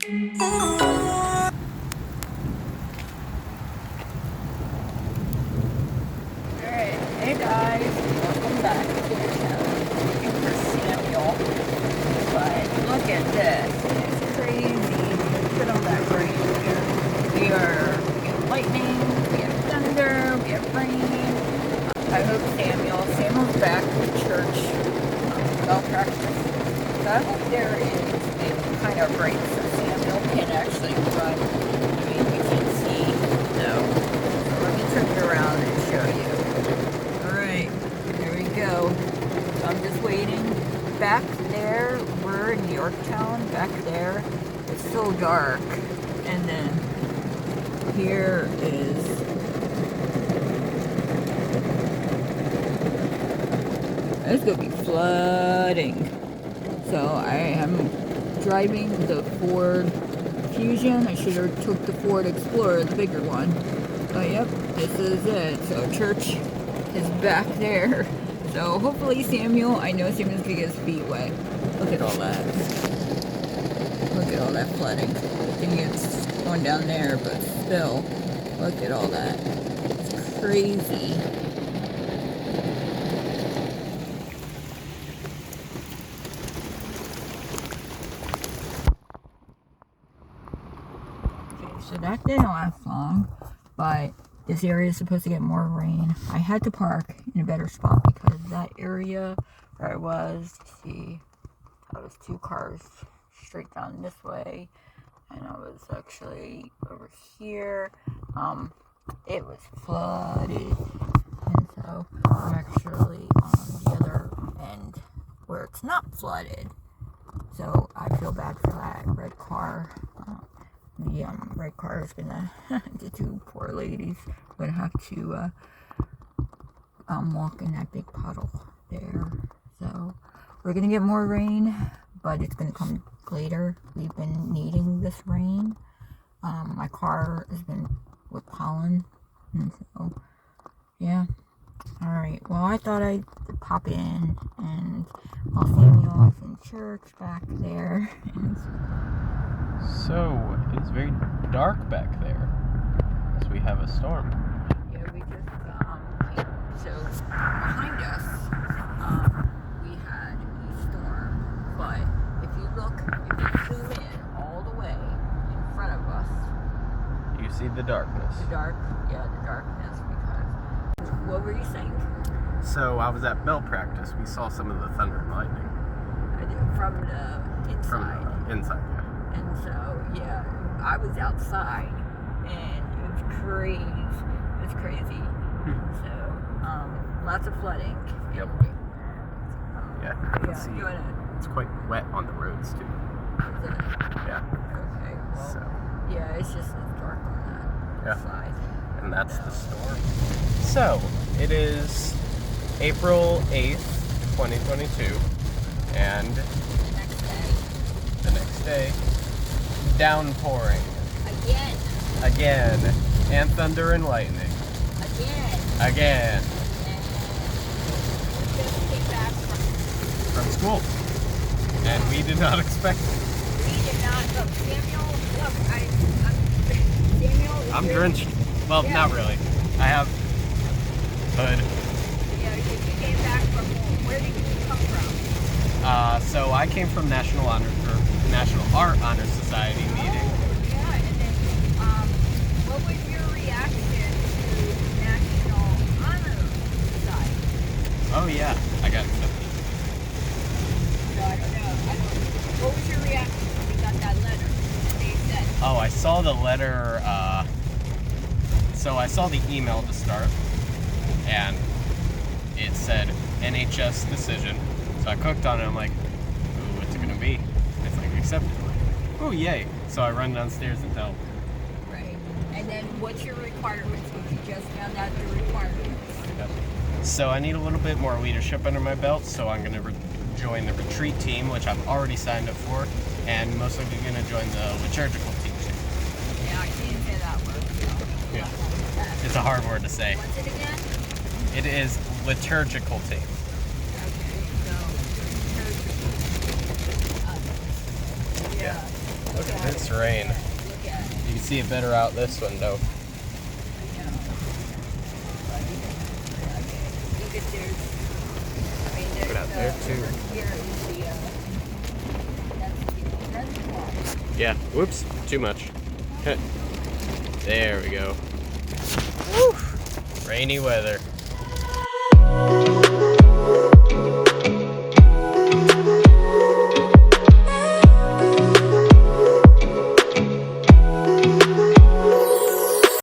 Alright, hey guys, welcome back to the channel. Looking for Samuel. But look at this. It's crazy. Put on that rain here. We have lightning, we have thunder, we have rain. I hope Samuel's back to church. Bell practice. So I hope there is a kind of break so Samuel can actually run. I mean, we can see. So let me turn it around and show you. Alright, there we go. So I'm just waiting. Back there, we're in Yorktown. Back there, it's so dark. And then here is it's gonna be flooding. So I am driving the Ford Fusion. I should have took the Ford Explorer, the bigger one. But yep, this is it. So church is back there. So hopefully Samuel, I know Samuel's gonna get his feet wet. Look at all that. Look at all that flooding. I think it's going down there, but still, look at all that. It's crazy. So that didn't last long, but this area is supposed to get more rain. I had to park in a better spot because that area where I was, see, that was 2 cars straight down this way, and I was actually over here. It was flooded, and so I'm actually on the other end where it's not flooded. So I feel bad for that red car. The red car is gonna, the 2 poor ladies would have to walk in that big puddle there. So we're gonna get more rain, but it's gonna come later. We've been needing this rain. My car has been with pollen, and so yeah. Alright, well, I thought I'd pop in and I'll see you off in church back there. So, it's very dark back there, as we have a storm. Yeah, we just came, so behind us, we had a storm, but if you zoom in all the way in front of us, You see the darkness. the darkness, because, what were you saying? So, I was at bell practice. We saw some of the thunder and lightning. From the inside. From the inside, yeah. And so, yeah, I was outside, and it was crazy. It was crazy. So, lots of flooding. Yep. Yeah, you can see it's quite wet on the roads, too. Is it? Yeah. Okay, well, So, yeah, it's dark on that side. and that's the storm. So, it is April 8th, 2022, and the next day, downpouring. Again. And thunder and lightning. Again. And we just came back From school. And we did not expect it. We did not. Look, Samuel, Samuel is I'm really, drenched. Well, yeah. not really. I have hood. Yeah, because you came back from home. Where did you come from? So I came from National Art Honor Society meeting. Yeah, and then what was your reaction to National Honor Society? Oh yeah, I got accepted. No, I don't know. What was your reaction when you got that letter? They said. Oh, I saw the letter. So I saw the email to start, and it said NHS decision. So I clicked on it. I'm like, ooh, what's it gonna be? It's like accepted. Oh yay! So I run downstairs and tell. Right. And then what's your requirements? What you just found out your requirements? So I need a little bit more leadership under my belt. So I'm gonna join the retreat team, which I've already signed up for, and most likely gonna join the liturgical team too. Yeah, I can't say that word. So Yeah. It's a hard word to say. what's it again? It is liturgical team. Yeah. Look at this rain. Look at it. You can see it better out this window. Look at there's, I mean, there's Put out there, too. over here is the, that's the reservoir. Yeah, whoops, too much. There we go. Woo! Rainy weather.